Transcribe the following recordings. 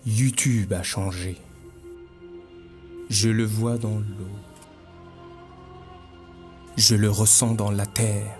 YouTube a changé. Je le vois dans l'eau. Je le ressens dans la terre.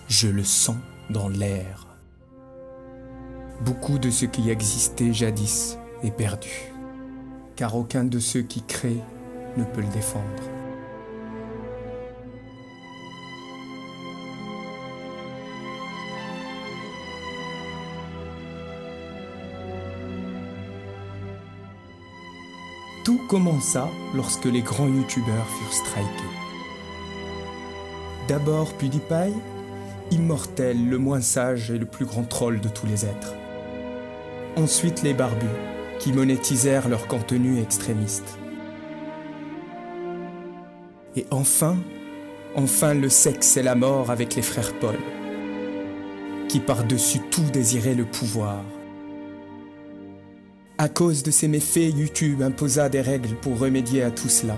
Je le sens dans l'air. Beaucoup de ce qui existait jadis est perdu, car aucun de ceux qui créent ne peut le défendre. Tout commença lorsque les grands youtubeurs furent strikés. D'abord PewDiePie, immortel, le moins sage et le plus grand troll de tous les êtres. Ensuite les barbus, qui monétisèrent leur contenu extrémiste. Et enfin le sexe et la mort avec les frères Paul, qui par-dessus tout désiraient le pouvoir. À cause de ces méfaits, YouTube imposa des règles pour remédier à tout cela.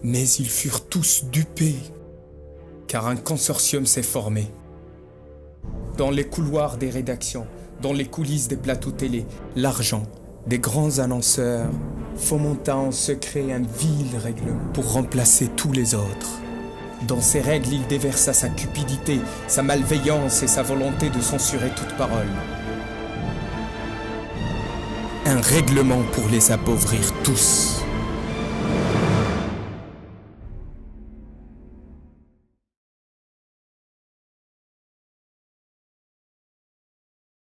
Mais ils furent tous dupés, car un consortium s'est formé. Dans les couloirs des rédactions, dans les coulisses des plateaux télé, l'argent des grands annonceurs fomenta en secret un vil règlement pour remplacer tous les autres. Dans ces règles, il déversa sa cupidité, sa malveillance et sa volonté de censurer toute parole. Un règlement pour les appauvrir tous.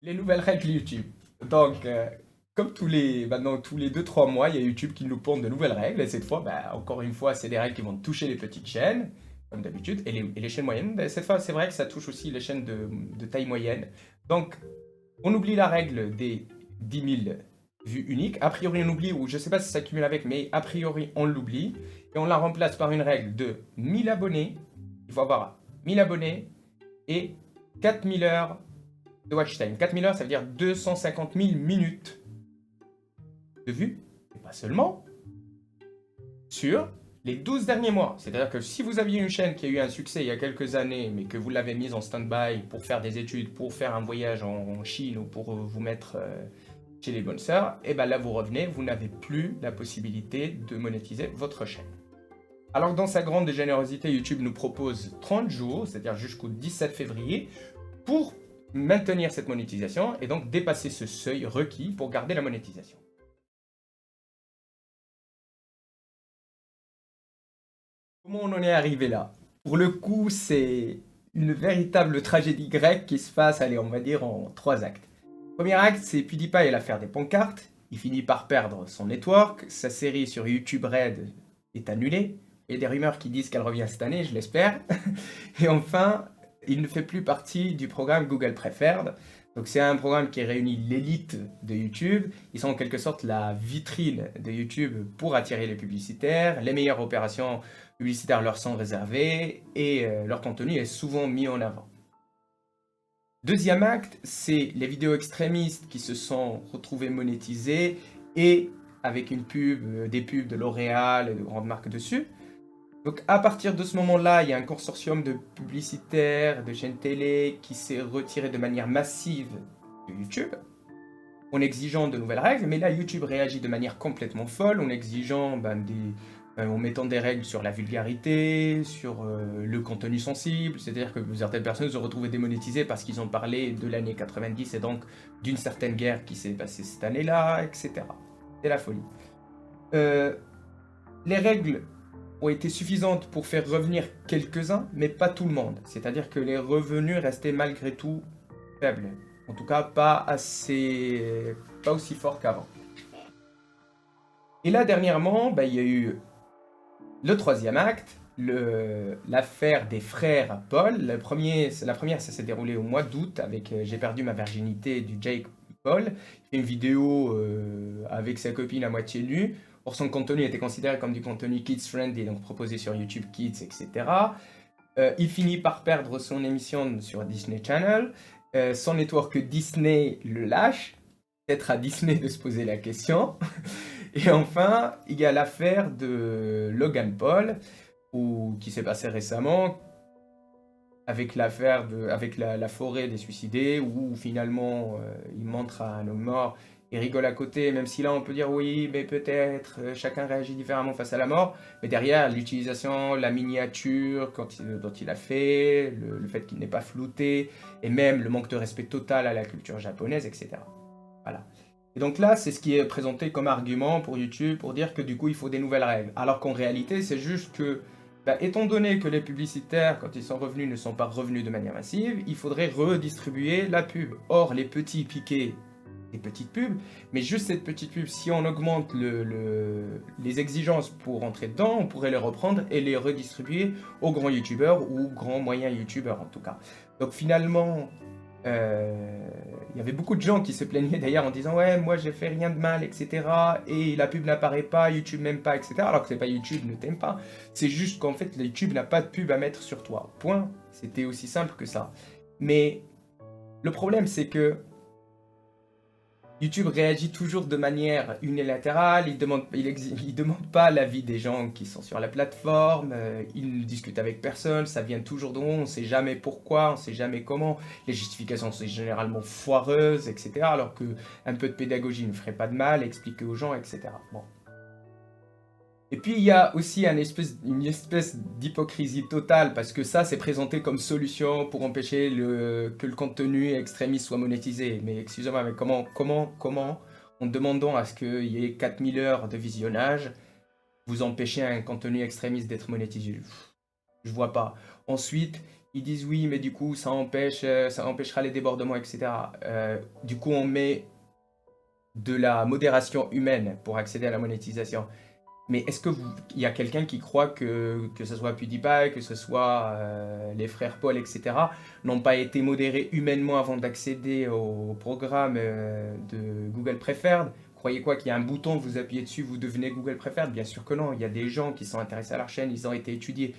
Les nouvelles règles YouTube. Donc, comme tous les 2-3 mois, il y a YouTube qui nous pond de nouvelles règles. Et cette fois, encore une fois, c'est des règles qui vont toucher les petites chaînes, comme d'habitude, et les chaînes moyennes. Cette fois, c'est vrai que ça touche aussi les chaînes de taille moyenne. Donc, on oublie la règle des 10 000 vues uniques. A priori, on oublie, ou je ne sais pas si ça s'accumule avec, mais a priori, on l'oublie. Et on la remplace par une règle de 1000 abonnés. Il faut avoir 1000 abonnés et 4000 heures de watch time. 4000 heures, ça veut dire 250 000 minutes de vues. Et pas seulement sur les 12 derniers mois. C'est-à-dire que si vous aviez une chaîne qui a eu un succès il y a quelques années, mais que vous l'avez mise en stand-by pour faire des études, pour faire un voyage en Chine ou pour vous mettre chez les bonnes sœurs, et bien là vous revenez, vous n'avez plus la possibilité de monétiser votre chaîne. Alors dans sa grande générosité, YouTube nous propose 30 jours, c'est-à-dire jusqu'au 17 février, pour maintenir cette monétisation et donc dépasser ce seuil requis pour garder la monétisation. Comment on en est arrivé là? Pour le coup, c'est une véritable tragédie grecque qui se passe, allez, on va dire en 3 actes. Premier acte, c'est PewDiePie et l'affaire des pancartes. Il finit par perdre son network. Sa série sur YouTube Red est annulée. Il y a des rumeurs qui disent qu'elle revient cette année, je l'espère. Et enfin, il ne fait plus partie du programme Google Preferred. Donc c'est un programme qui réunit l'élite de YouTube. Ils sont en quelque sorte la vitrine de YouTube pour attirer les publicitaires. Les meilleures opérations publicitaires leur sont réservées et leur contenu est souvent mis en avant. Deuxième acte, c'est les vidéos extrémistes qui se sont retrouvées monétisées et avec une pub, des pubs de L'Oréal et de grandes marques dessus. Donc à partir de ce moment-là, il y a un consortium de publicitaires, de chaînes télé qui s'est retiré de manière massive de YouTube en exigeant de nouvelles règles. Mais là, YouTube réagit de manière complètement folle en exigeant en mettant des règles sur la vulgarité, sur le contenu sensible. C'est-à-dire que certaines personnes se retrouvaient démonétisées parce qu'ils ont parlé de l'année 90 et donc d'une certaine guerre qui s'est passée cette année-là, etc. C'est la folie. Les règles ont été suffisantes pour faire revenir quelques-uns, mais pas tout le monde. C'est-à-dire que les revenus restaient malgré tout faibles. En tout cas, pas aussi forts qu'avant. Et là, dernièrement, il y a eu le troisième acte, l'affaire des frères Paul. La première, ça s'est déroulé au mois d'août avec J'ai perdu ma virginité du Jake Paul. Il fait une vidéo avec sa copine à moitié nue. Or, son contenu était considéré comme du contenu kids-friendly, donc proposé sur YouTube Kids, etc. Il finit par perdre son émission sur Disney Channel. Son network Disney le lâche. Peut-être à Disney de se poser la question. Et enfin, il y a l'affaire de Logan Paul, qui s'est passée récemment, avec l'affaire avec la forêt des suicidés, où finalement il montre un homme mort, il rigole à côté, même si là on peut dire oui, mais peut-être, chacun réagit différemment face à la mort, mais derrière l'utilisation, la miniature dont il a fait, le fait qu'il n'est pas flouté, et même le manque de respect total à la culture japonaise, etc. Voilà. Et donc là, c'est ce qui est présenté comme argument pour YouTube, pour dire que du coup, il faut des nouvelles règles. Alors qu'en réalité, c'est juste que, bah, étant donné que les publicitaires, quand ils sont revenus, ne sont pas revenus de manière massive, il faudrait redistribuer la pub. Or, les petits piquets des petites pubs, mais juste cette petite pub, si on augmente les exigences pour entrer dedans, on pourrait les reprendre et les redistribuer aux grands youtubeurs ou grands moyens youtubeurs en tout cas. Donc finalement, il y avait beaucoup de gens qui se plaignaient d'ailleurs en disant ouais, moi j'ai fait rien de mal, etc. Et la pub n'apparaît pas, YouTube m'aime pas, etc. Alors que c'est pas YouTube ne t'aime pas, c'est juste qu'en fait YouTube n'a pas de pub à mettre sur toi. Point. C'était aussi simple que ça. Mais le problème c'est que YouTube réagit toujours de manière unilatérale, il demande pas l'avis des gens qui sont sur la plateforme, il ne discute avec personne, ça vient toujours de nous, on ne sait jamais pourquoi, on ne sait jamais comment, les justifications sont généralement foireuses, etc. Alors qu'un peu de pédagogie ne ferait pas de mal, expliquer aux gens, etc. Bon. Et puis il y a aussi une espèce d'hypocrisie totale, parce que ça c'est présenté comme solution pour empêcher que le contenu extrémiste soit monétisé. Mais excusez-moi, mais comment, en demandant à ce qu'il y ait 4000 heures de visionnage, vous empêchez un contenu extrémiste d'être monétisé? Je vois pas. Ensuite, ils disent oui, mais du coup ça empêchera les débordements, etc. Du coup on met de la modération humaine pour accéder à la monétisation. Mais est-ce qu'il y a quelqu'un qui croit que ce soit PewDiePie, que ce soit les frères Paul, etc., n'ont pas été modérés humainement avant d'accéder au programme de Google Preferred? Croyez quoi, qu'il y a un bouton, vous appuyez dessus, vous devenez Google Preferred? Bien sûr que non, il y a des gens qui sont intéressés à leur chaîne, ils ont été étudiés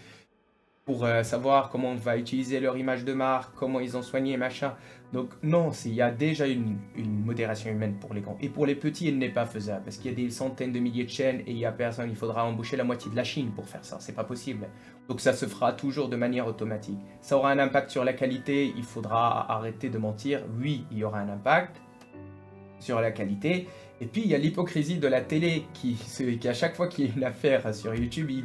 pour savoir comment on va utiliser leur image de marque, comment ils ont soigné, machin. Donc non, il y a déjà une modération humaine pour les grands. Et pour les petits, elle n'est pas faisable, parce qu'il y a des centaines de milliers de chaînes et il n'y a personne, il faudra embaucher la moitié de la Chine pour faire ça, c'est pas possible. Donc ça se fera toujours de manière automatique. Ça aura un impact sur la qualité, il faudra arrêter de mentir. Oui, il y aura un impact sur la qualité. Et puis il y a l'hypocrisie de la télé qui à chaque fois qu'il y a une affaire sur YouTube, ils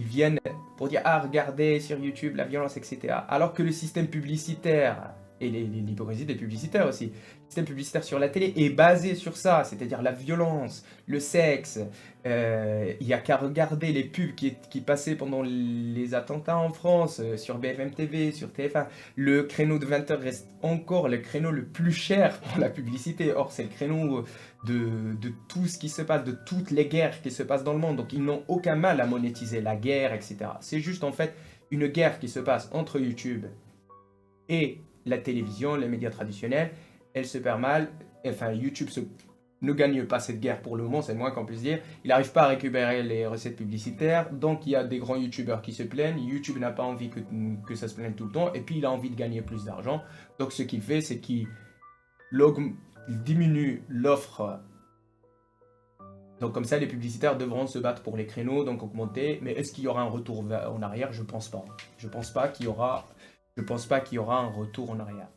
viennent pour dire ah regardez sur YouTube la violence, etc. Alors que le système publicitaire et l'hypocrisie des publicitaires aussi, le système publicitaire sur la télé est basé sur ça, c'est-à-dire la violence, le sexe. Il n'y a qu'à regarder les pubs qui passaient pendant les attentats en France, sur BFM TV, sur TF1. Le créneau de 20h reste encore le créneau le plus cher pour la publicité. Or, c'est le créneau de tout ce qui se passe, de toutes les guerres qui se passent dans le monde. Donc, ils n'ont aucun mal à monétiser la guerre, etc. C'est juste en fait une guerre qui se passe entre YouTube et la télévision, les médias traditionnels. Elle se perd mal. Enfin, YouTube ne gagne pas cette guerre pour le moment, c'est le moins qu'on puisse dire. Il n'arrive pas à récupérer les recettes publicitaires, donc il y a des grands youtubeurs qui se plaignent. YouTube n'a pas envie que ça se plaigne tout le temps, et puis il a envie de gagner plus d'argent. Donc ce qu'il fait, c'est qu'il diminue l'offre. Donc comme ça, les publicitaires devront se battre pour les créneaux, donc augmenter. Mais est-ce qu'il y aura un retour en arrière? Je pense pas. Je pense pas qu'il y aura un retour en arrière.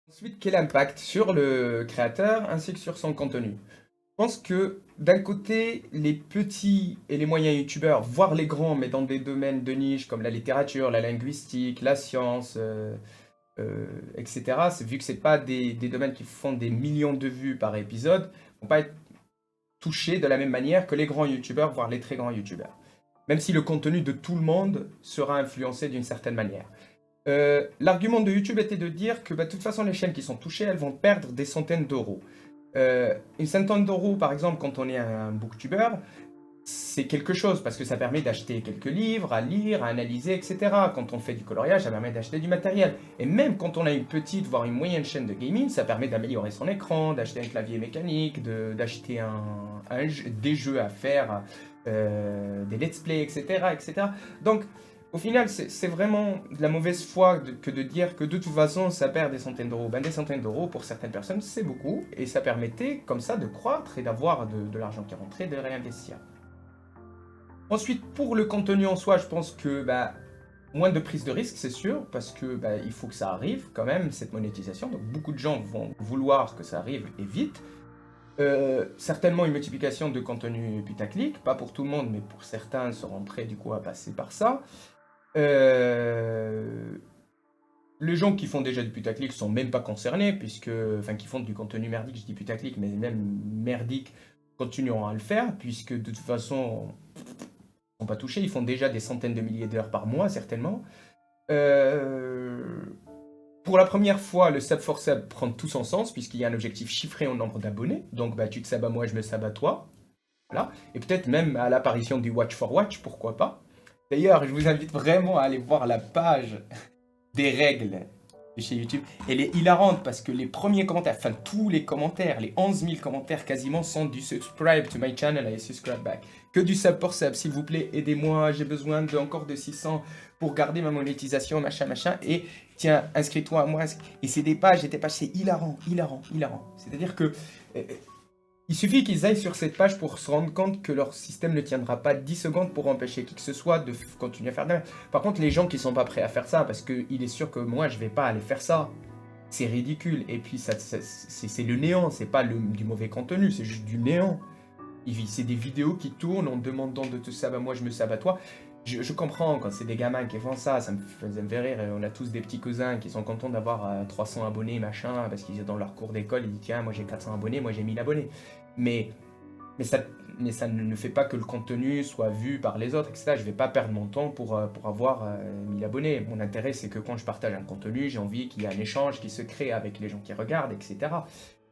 Ensuite, quel impact sur le créateur ainsi que sur son contenu? Je pense que d'un côté, les petits et les moyens youtubeurs, voire les grands, mais dans des domaines de niche comme la littérature, la linguistique, la science, etc., vu que ce pas des domaines qui font des millions de vues par épisode, ne vont pas être touchés de la même manière que les grands youtubeurs, voire les très grands youtubeurs. Même si le contenu de tout le monde sera influencé d'une certaine manière. L'argument de YouTube était de dire que de toute façon les chaînes qui sont touchées, elles vont perdre des centaines d'euros. Une centaine d'euros par exemple quand on est un booktuber, c'est quelque chose parce que ça permet d'acheter quelques livres, à lire, à analyser, etc. Quand on fait du coloriage, ça permet d'acheter du matériel. Et même quand on a une petite, voire une moyenne chaîne de gaming, ça permet d'améliorer son écran, d'acheter un clavier mécanique, d'acheter des jeux à faire, des let's play, etc. etc. Donc, au final, c'est vraiment de la mauvaise foi que de dire que de toute façon, ça perd des centaines d'euros. Ben, des centaines d'euros, pour certaines personnes, c'est beaucoup. Et ça permettait, comme ça, de croître et d'avoir de l'argent qui rentrait, de réinvestir. Ensuite, pour le contenu en soi, je pense que moins de prise de risque, c'est sûr, parce que il faut que ça arrive quand même, cette monétisation. Donc beaucoup de gens vont vouloir que ça arrive et vite. Certainement une multiplication de contenu putaclic, pas pour tout le monde, mais pour certains seront prêts du coup à passer par ça. Les gens qui font déjà du putaclic sont même pas concernés, enfin qui font du contenu merdique, je dis putaclic, mais même merdique, continueront à le faire, puisque de toute façon, ils sont pas touchés, ils font déjà des centaines de milliers d'heures par mois, certainement. Pour la première fois, le sub for sub prend tout son sens, puisqu'il y a un objectif chiffré en nombre d'abonnés. Donc, tu te sabs à moi, je me sab à toi. Voilà. Et peut-être même à l'apparition du Watch for Watch, pourquoi pas. D'ailleurs, je vous invite vraiment à aller voir la page des règles de chez YouTube. Elle est hilarante parce que les premiers commentaires, enfin tous les commentaires, les 11 000 commentaires quasiment sont du subscribe to my channel et subscribe back. Que du sub pour sub, s'il vous plaît, aidez-moi, j'ai besoin encore de 600 pour garder ma monétisation, machin, machin. Et tiens, inscris-toi à moi. Et c'est des pages, c'est hilarant, hilarant, hilarant. C'est-à-dire que il suffit qu'ils aillent sur cette page pour se rendre compte que leur système ne tiendra pas 10 secondes pour empêcher qui que ce soit de continuer à faire de la merde. Par contre, les gens qui sont pas prêts à faire ça, parce qu'il est sûr que moi, je vais pas aller faire ça, c'est ridicule. Et puis, c'est le néant, c'est pas du mauvais contenu, c'est juste du néant. C'est des vidéos qui tournent en demandant de te sab à moi, je me sab à toi. Je comprends quand c'est des gamins qui font ça, ça me fait rire. On a tous des petits cousins qui sont contents d'avoir 300 abonnés, machin, parce qu'ils sont dans leur cours d'école, ils disent tiens, moi j'ai 400 abonnés, moi j'ai 1000 abonnés. Mais ça ne fait pas que le contenu soit vu par les autres, etc. Je vais pas perdre mon temps pour avoir 1000 abonnés. Mon intérêt, c'est que quand je partage un contenu, j'ai envie qu'il y ait un échange qui se crée avec les gens qui regardent, etc.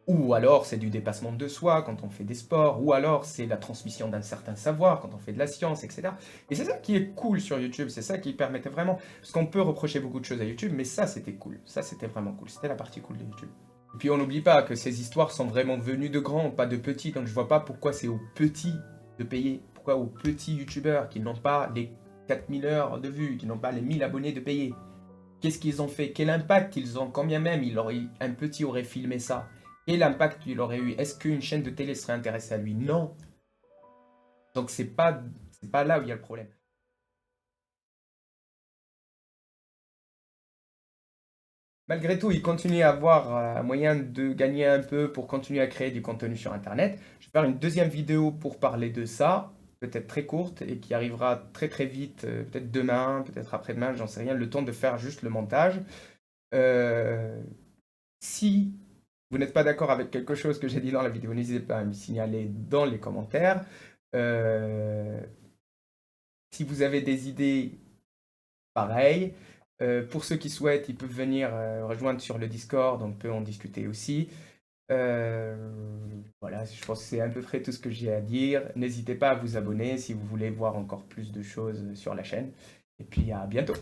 Ou alors c'est du dépassement de soi quand on fait des sports, ou alors c'est la transmission d'un certain savoir quand on fait de la science, etc. Et c'est ça qui est cool sur YouTube, c'est ça qui permettait vraiment... Parce qu'on peut reprocher beaucoup de choses à YouTube, mais ça c'était cool, ça c'était vraiment cool, c'était la partie cool de YouTube. Et puis on n'oublie pas que ces histoires sont vraiment venues de grands, pas de petits, donc je vois pas pourquoi c'est aux petits de payer, pourquoi aux petits YouTubeurs qui n'ont pas les 4000 heures de vues, qui n'ont pas les 1000 abonnés de payer. Qu'est-ce qu'ils ont fait? Quel impact ils ont? Combien même un petit aurait filmé ça? Quel impact il aurait eu? Est-ce qu'une chaîne de télé serait intéressée à lui? Non. Donc c'est pas là où il y a le problème. Malgré tout, il continue à avoir un moyen de gagner un peu pour continuer à créer du contenu sur Internet. Je vais faire une deuxième vidéo pour parler de ça, peut-être très courte et qui arrivera très très vite, peut-être demain, peut-être après-demain, j'en sais rien, le temps de faire juste le montage. Si vous n'êtes pas d'accord avec quelque chose que j'ai dit dans la vidéo, n'hésitez pas à me signaler dans les commentaires. Si vous avez des idées pareilles, pour ceux qui souhaitent, ils peuvent venir rejoindre sur le Discord, on peut en discuter aussi. Voilà, je pense que c'est à peu près tout ce que j'ai à dire. N'hésitez pas à vous abonner si vous voulez voir encore plus de choses sur la chaîne. Et puis à bientôt.